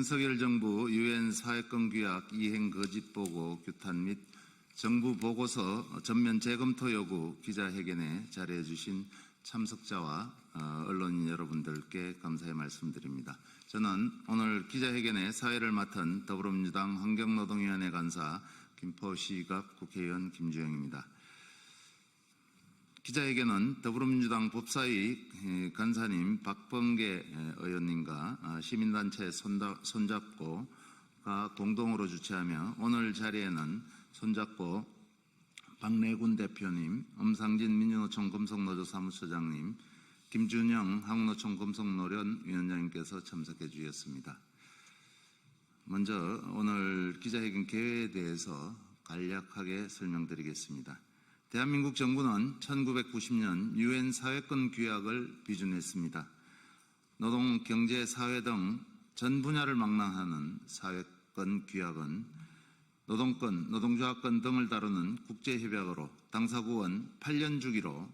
윤석열 정부 유엔 사회권 규약 이행 거짓 보고 규탄 및 정부 보고서 전면 재검토 요구 기자회견에 자리해 주신 참석자와 언론인 여러분들께 감사의 말씀드립니다. 저는 오늘 기자회견에 사회를 맡은 더불어민주당 환경노동위원회 간사 김포시갑 국회의원 김주영입니다. 기자회견은 더불어민주당 법사위 간사님 박범계 의원님과 시민단체 손잡고가 공동으로 주최하며 오늘 자리에는 손잡고 박내군 대표님, 엄상진 민주노총 금속노조 사무처장님, 김준영 한국노총 금속노련 위원장님께서 참석해 주셨습니다. 먼저 오늘 기자회견 개회에 대해서 간략하게 설명드리겠습니다. 대한민국 정부는 1990년 유엔 사회권 규약을 비준했습니다. 노동, 경제, 사회 등 전 분야를 망라하는 사회권 규약은 노동권, 노동조합권 등을 다루는 국제협약으로 당사국은 8년 주기로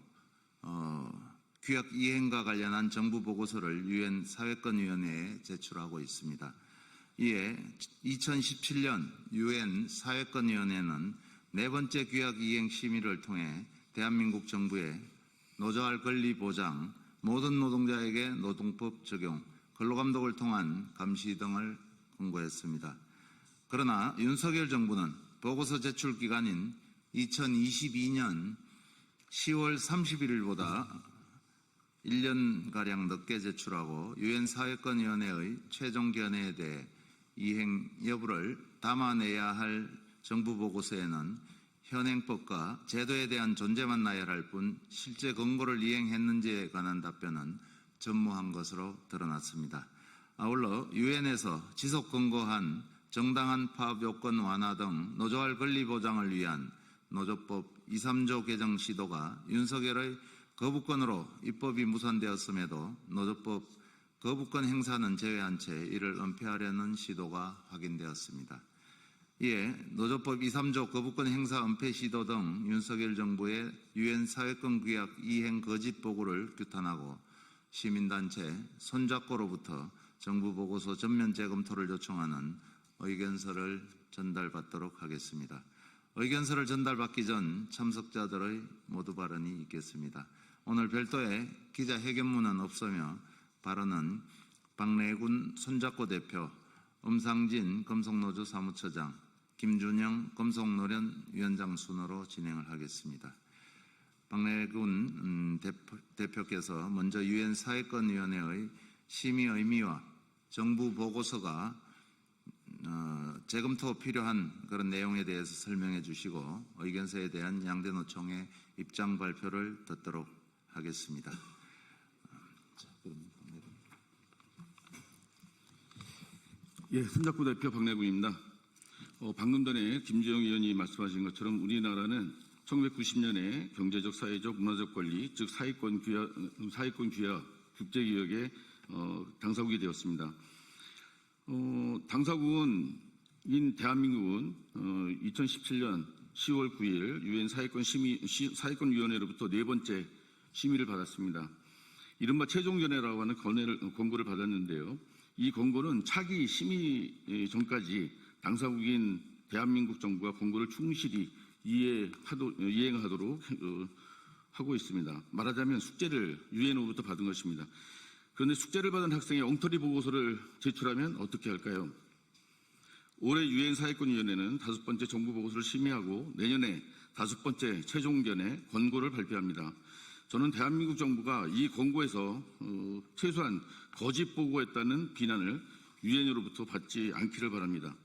규약 이행과 관련한 정부 보고서를 유엔 사회권위원회에 제출하고 있습니다. 이에 2017년 유엔 사회권위원회는 네 번째 규약 이행 심의를 통해 대한민국 정부의 노조할 권리 보장, 모든 노동자에게 노동법 적용, 근로감독을 통한 감시 등을 권고했습니다. 그러나 윤석열 정부는 보고서 제출 기간인 2022년 10월 31일보다 1년가량 늦게 제출하고 유엔 사회권위원회의 최종 견해에 대해 이행 여부를 담아내야 할 정부 보고서에는 현행법과 제도에 대한 존재만 나열할 뿐 실제 권고를 이행했는지에 관한 답변은 전무한 것으로 드러났습니다. 아울러 유엔에서 지속 권고한 정당한 파업 요건 완화 등 노조할 권리 보장을 위한 노조법 2, 3조 개정 시도가 윤석열의 거부권으로 입법이 무산되었음에도 노조법 거부권 행사는 제외한 채 이를 은폐하려는 시도가 확인되었습니다. 이에 노조법 2, 3조 거부권 행사 은폐 시도 등 윤석열 정부의 유엔 사회권 규약 이행 거짓 보고를 규탄하고 시민단체 손잡고로부터 정부 보고서 전면 재검토를 요청하는 의견서를 전달받도록 하겠습니다. 의견서를 전달받기 전 참석자들의 모두 발언이 있겠습니다. 오늘 별도의 기자회견문은 없으며 발언은 박내군 손잡고 대표, 엄상진 금속노조 사무처장, 김준영 금속노련 위원장 순으로 진행을 하겠습니다. 박내군 대표께서 먼저 유엔 사회권위원회의 심의 의미와 정부 보고서가 재검토 필요한 그런 내용에 대해서 설명해 주시고 의견서에 대한 양대 노총의 입장 발표를 듣도록 하겠습니다. 예, 손잡고 대표 박내군입니다. 방금 전에 김주영 의원이 말씀하신 것처럼 우리나라는 1990년에 경제적, 사회적, 문화적 권리, 즉 사회권 규약 국제규약의 당사국이 되었습니다. 당사국인 대한민국은 2017년 10월 9일 유엔 사회권위원회로부터 네 번째 심의를 받았습니다. 이른바 최종견해라고 하는 권고를 받았는데요. 이 권고는 차기 심의 전까지 당사국인 대한민국 정부가 권고를 충실히 이행하도록 하고 있습니다. 말하자면 숙제를 유엔으로부터 받은 것입니다. 그런데 숙제를 받은 학생이 엉터리 보고서를 제출하면 어떻게 할까요? 올해 유엔 사회권위원회는 5번째 정부 보고서를 심의하고 내년에 5번째 최종견해 권고를 발표합니다. 저는 대한민국 정부가 이 권고에서 최소한 거짓 보고했다는 비난을 유엔으로부터 받지 않기를 바랍니다.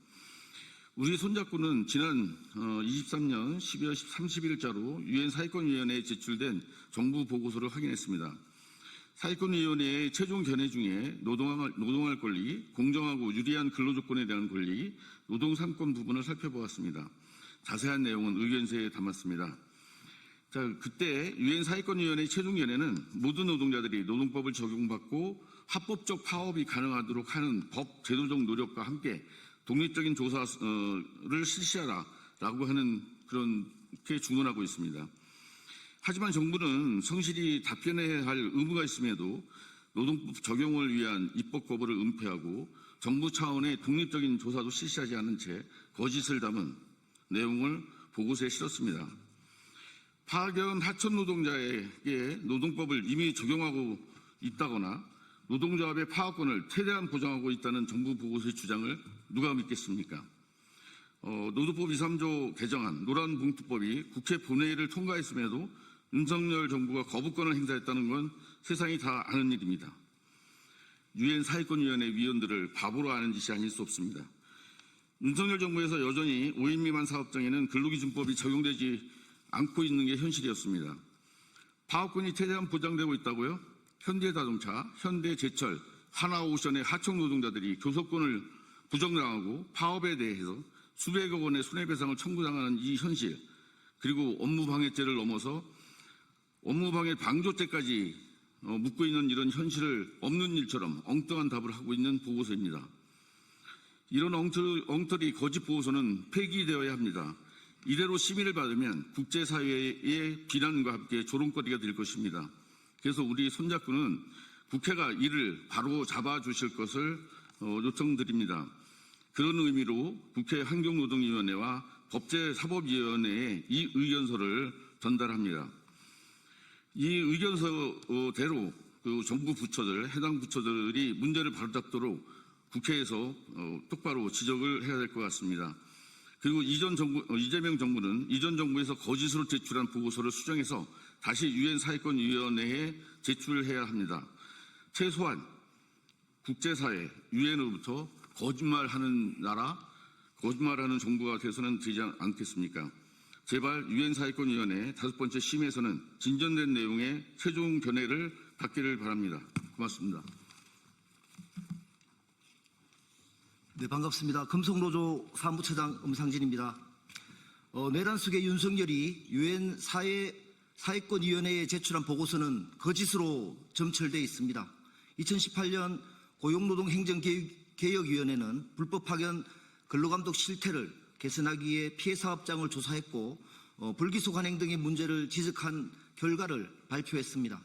우리 손잡고는 지난 23년 12월 30일자로 유엔 사회권위원회에 제출된 정부 보고서를 확인했습니다. 사회권위원회의 최종 견해 중에 노동할 권리, 공정하고 유리한 근로조건에 대한 권리, 노동삼권 부분을 살펴보았습니다. 자세한 내용은 의견서에 담았습니다. 그때 유엔 사회권위원회의 최종 견해는 모든 노동자들이 노동법을 적용받고 합법적 파업이 가능하도록 하는 법 제도적 노력과 함께 독립적인 조사를 실시하라라고 하는 그렇게 중언하고 있습니다. 하지만 정부는 성실히 답변해야 할 의무가 있음에도 노동법 적용을 위한 입법 거부를 은폐하고 정부 차원의 독립적인 조사도 실시하지 않은 채 거짓을 담은 내용을 보고서에 실었습니다. 파견 하청 노동자에게 노동법을 이미 적용하고 있다거나 노동조합의 파업권을 최대한 보장하고 있다는 정부 보고서의 주장을 누가 믿겠습니까? 노동법 23조 개정안 노란봉투법이 국회 본회의를 통과했음에도 윤석열 정부가 거부권을 행사했다는 건 세상이 다 아는 일입니다. 유엔 사회권위원회 위원들을 바보로 아는 짓이 아닐 수 없습니다. 윤석열 정부에서 여전히 5인 미만 사업장에는 근로기준법이 적용되지 않고 있는 게 현실이었습니다. 파업권이 최대한 보장되고 있다고요? 현대자동차, 현대제철, 하나오션의 하청 노동자들이 교섭권을 부정당하고 파업에 대해서 수백억 원의 손해배상을 청구당하는 이 현실, 그리고 업무방해죄를 넘어서 업무방해 방조죄까지 묻고 있는 이런 현실을 없는 일처럼 엉뚱한 답을 하고 있는 보고서입니다. 이런 엉터리 거짓 보고서는 폐기되어야 합니다. 이대로 심의를 받으면 국제사회의 비난과 함께 조롱거리가 될 것입니다. 그래서 우리 손잡고는 국회가 이를 바로 잡아주실 것을 요청드립니다. 그런 의미로 국회 환경노동위원회와 법제사법위원회에 이 의견서를 전달합니다. 이 의견서대로 그 정부 부처들, 해당 부처들이 문제를 바로잡도록 국회에서 똑바로 지적을 해야 될 것 같습니다. 그리고 이재명 정부는 이전 정부에서 거짓으로 제출한 보고서를 수정해서 다시 유엔 사회권위원회에 제출해야 합니다. 최소한 국제사회, 유엔으로부터 거짓말하는 나라, 거짓말하는 정부가 돼서는 되지 않겠습니까? 제발 유엔 사회권위원회 5번째 심의에서는 진전된 내용의 최종 견해를 받기를 바랍니다. 고맙습니다. 네, 반갑습니다. 금속노조 사무처장 엄상진입니다. 내란숙의 윤석열이 유엔 사회권위원회에 제출한 보고서는 거짓으로 점철되어 있습니다. 2018년 고용노동행정개혁위원회는 불법 파견 근로감독 실태를 개선하기 위해 피해 사업장을 조사했고 불기소 관행 등의 문제를 지적한 결과를 발표했습니다.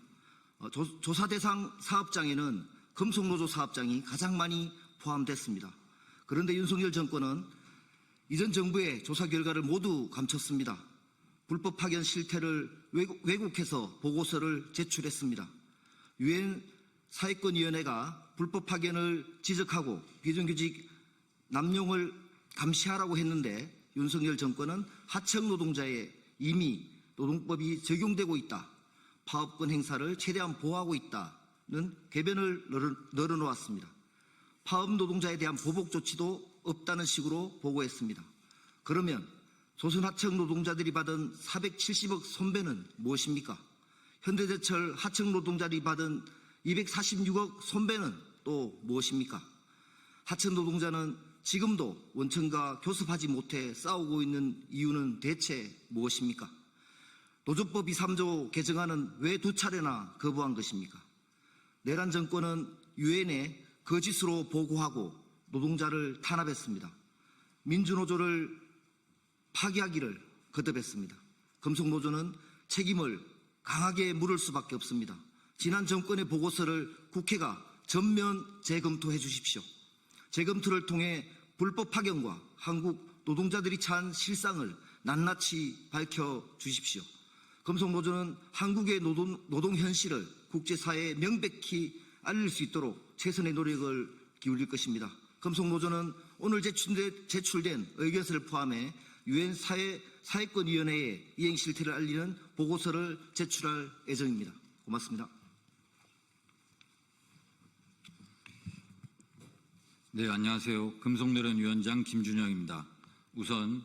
조사 대상 사업장에는 금속노조 사업장이 가장 많이 포함됐습니다. 그런데 윤석열 정권은 이전 정부의 조사 결과를 모두 감췄습니다. 불법 파견 실태를 왜곡해서 보고서를 제출했습니다. 유엔 사회권위원회가 불법 파견을 지적하고 비정규직 남용을 감시하라고 했는데 윤석열 정권은 하청 노동자에 이미 노동법이 적용되고 있다, 파업권 행사를 최대한 보호하고 있다는 궤변을 널어놓았습니다. 파업 노동자에 대한 보복 조치도 없다는 식으로 보고했습니다. 그러면 조선하청 노동자들이 받은 470억 손배는 무엇입니까? 현대제철 하청 노동자들이 받은 246억 손배는 또 무엇입니까? 하청 노동자는 지금도 원청과 교섭하지 못해 싸우고 있는 이유는 대체 무엇입니까? 노조법 23조 개정안은 왜 2차례나 거부한 것입니까? 내란 정권은 유엔에 거짓으로 보고하고 노동자를 탄압했습니다. 민주노조를 파기하기를 거듭했습니다. 금속노조는 책임을 강하게 물을 수밖에 없습니다. 지난 정권의 보고서를 국회가 전면 재검토해 주십시오. 재검토를 통해 불법 파견과 한국 노동자들이 처한 실상을 낱낱이 밝혀 주십시오. 금속노조는 한국의 노동 현실을 국제사회에 명백히 알릴 수 있도록 최선의 노력을 기울일 것입니다. 금속노조는 오늘 제출된 의견서를 포함해 유엔 사회권위원회에 이행 실태를 알리는 보고서를 제출할 예정입니다. 고맙습니다. 네, 안녕하세요. 금속노련 위원장 김준영입니다. 우선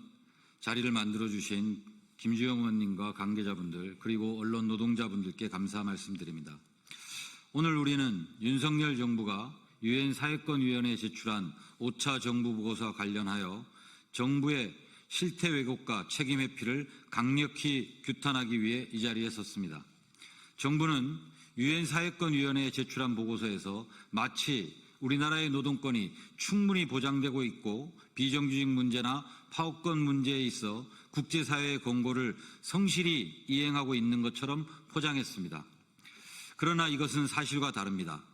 자리를 만들어주신 김주영 의원님과 관계자분들 그리고 언론 노동자분들께 감사 말씀드립니다. 오늘 우리는 윤석열 정부가 유엔 사회권위원회에 제출한 5차 정부 보고서와 관련하여 정부의 실태 왜곡과 책임 회피를 강력히 규탄하기 위해 이 자리에 섰습니다. 정부는 유엔 사회권위원회에 제출한 보고서에서 마치 우리나라의 노동권이 충분히 보장되고 있고 비정규직 문제나 파업권 문제에 있어 국제사회의 권고를 성실히 이행하고 있는 것처럼 포장했습니다. 그러나 이것은 사실과 다릅니다.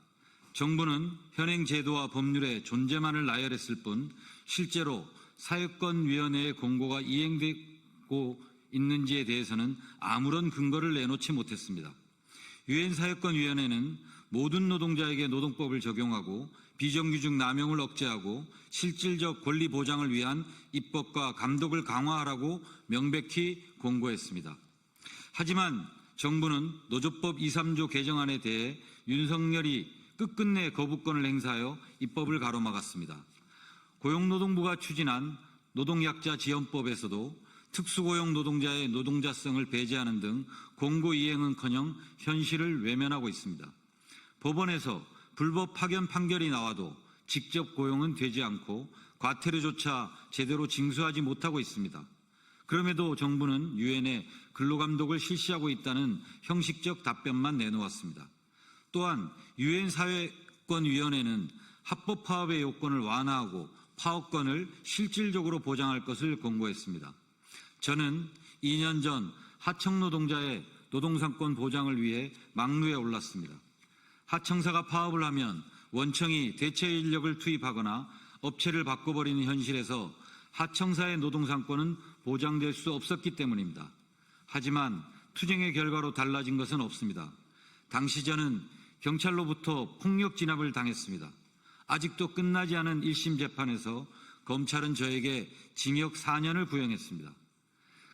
정부는 현행 제도와 법률의 존재만을 나열했을 뿐 실제로 사회권위원회의 공고가 이행되고 있는지에 대해서는 아무런 근거를 내놓지 못했습니다. 유엔 사회권위원회는 모든 노동자에게 노동법을 적용하고 비정규직 남용을 억제하고 실질적 권리 보장을 위한 입법과 감독을 강화하라고 명백히 공고했습니다. 하지만 정부는 노조법 2, 3조 개정안에 대해 윤석열이 끝끝내 거부권을 행사하여 입법을 가로막았습니다. 고용노동부가 추진한 노동약자 지원법에서도 특수고용 노동자의 노동자성을 배제하는 등 공고 이행은커녕 현실을 외면하고 있습니다. 법원에서 불법 파견 판결이 나와도 직접 고용은 되지 않고 과태료조차 제대로 징수하지 못하고 있습니다. 그럼에도 정부는 유엔에 근로감독을 실시하고 있다는 형식적 답변만 내놓았습니다. 또한 유엔 사회권위원회는 합법 파업의 요건을 완화하고 파업권을 실질적으로 보장할 것을 공고했습니다. 저는 2년 전 하청 노동자의 노동상권 보장을 위해 막루에 올랐습니다. 하청사가 파업을 하면 원청이 대체 인력을 투입하거나 업체를 바꿔버리는 현실에서 하청사의 노동상권은 보장될 수 없었기 때문입니다. 하지만 투쟁의 결과로 달라진 것은 없습니다. 당시 저는 경찰로부터 폭력 진압을 당했습니다. 아직도 끝나지 않은 1심 재판에서 검찰은 저에게 징역 4년을 구형했습니다.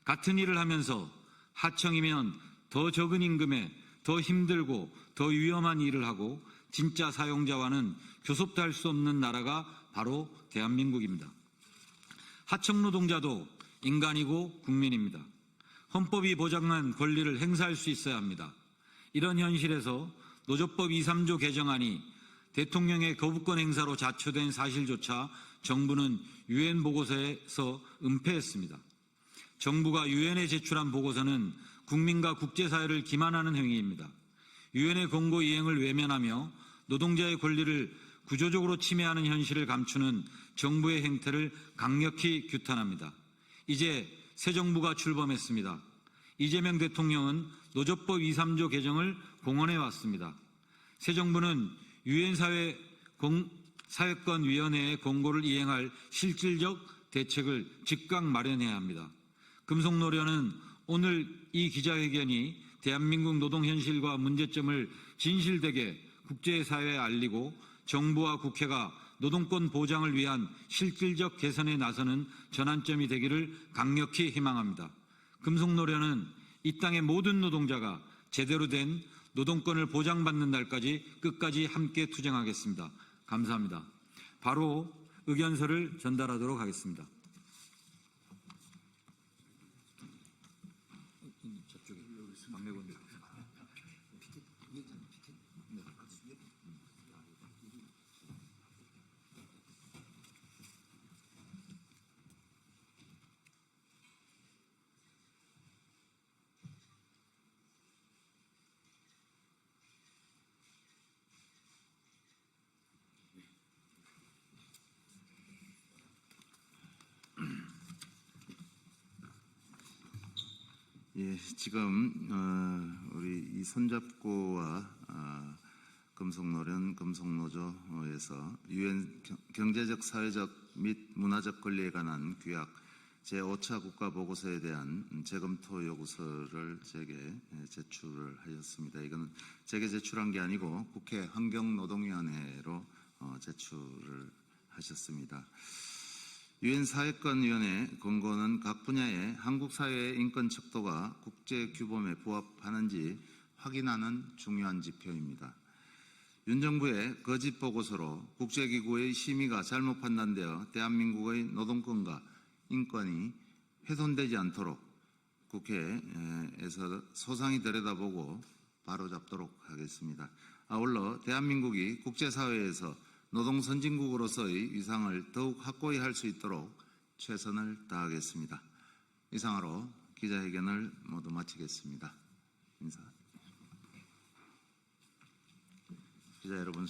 같은 일을 하면서 하청이면 더 적은 임금에 더 힘들고 더 위험한 일을 하고 진짜 사용자와는 교섭도 할 수 없는 나라가 바로 대한민국입니다. 하청 노동자도 인간이고 국민입니다. 헌법이 보장한 권리를 행사할 수 있어야 합니다. 이런 현실에서 노조법 2, 3조 개정안이 대통령의 거부권 행사로 자초된 사실조차 정부는 유엔 보고서에서 은폐했습니다. 정부가 유엔에 제출한 보고서는 국민과 국제사회를 기만하는 행위입니다. 유엔의 공고 이행을 외면하며 노동자의 권리를 구조적으로 침해하는 현실을 감추는 정부의 행태를 강력히 규탄합니다. 이제 새 정부가 출범했습니다. 이재명 대통령은 노조법 2, 3조 개정을 공언해 왔습니다. 새 정부는 유엔 사회권위원회의 공고를 이행할 실질적 대책을 즉각 마련해야 합니다. 금속노련은 오늘 이 기자회견이 대한민국 노동 현실과 문제점을 진실되게 국제사회에 알리고 정부와 국회가 노동권 보장을 위한 실질적 개선에 나서는 전환점이 되기를 강력히 희망합니다. 금속노련은 이 땅의 모든 노동자가 제대로 된 노동권을 보장받는 날까지 끝까지 함께 투쟁하겠습니다. 감사합니다. 바로 의견서를 전달하도록 하겠습니다. 예, 지금 우리 이 손잡고와 금속노련, 금속노조에서 유엔 경제적, 사회적 및 문화적 권리에 관한 규약 제5차 국가보고서에 대한 재검토 요구서를 제게 제출을 하셨습니다. 이거는 제게 제출한 게 아니고 국회 환경노동위원회로 제출을 하셨습니다. 유엔 사회권위원회 권고는 각 분야의 한국 사회의 인권 척도가 국제 규범에 부합하는지 확인하는 중요한 지표입니다. 윤 정부의 거짓 보고서로 국제기구의 심의가 잘못 판단되어 대한민국의 노동권과 인권이 훼손되지 않도록 국회에서 소상히 들여다보고 바로잡도록 하겠습니다. 아울러 대한민국이 국제사회에서 노동 선진국으로서의 위상을 더욱 확고히 할 수 있도록 최선을 다하겠습니다. 이상으로 기자회견을 모두 마치겠습니다. 인사. 기자 여러분.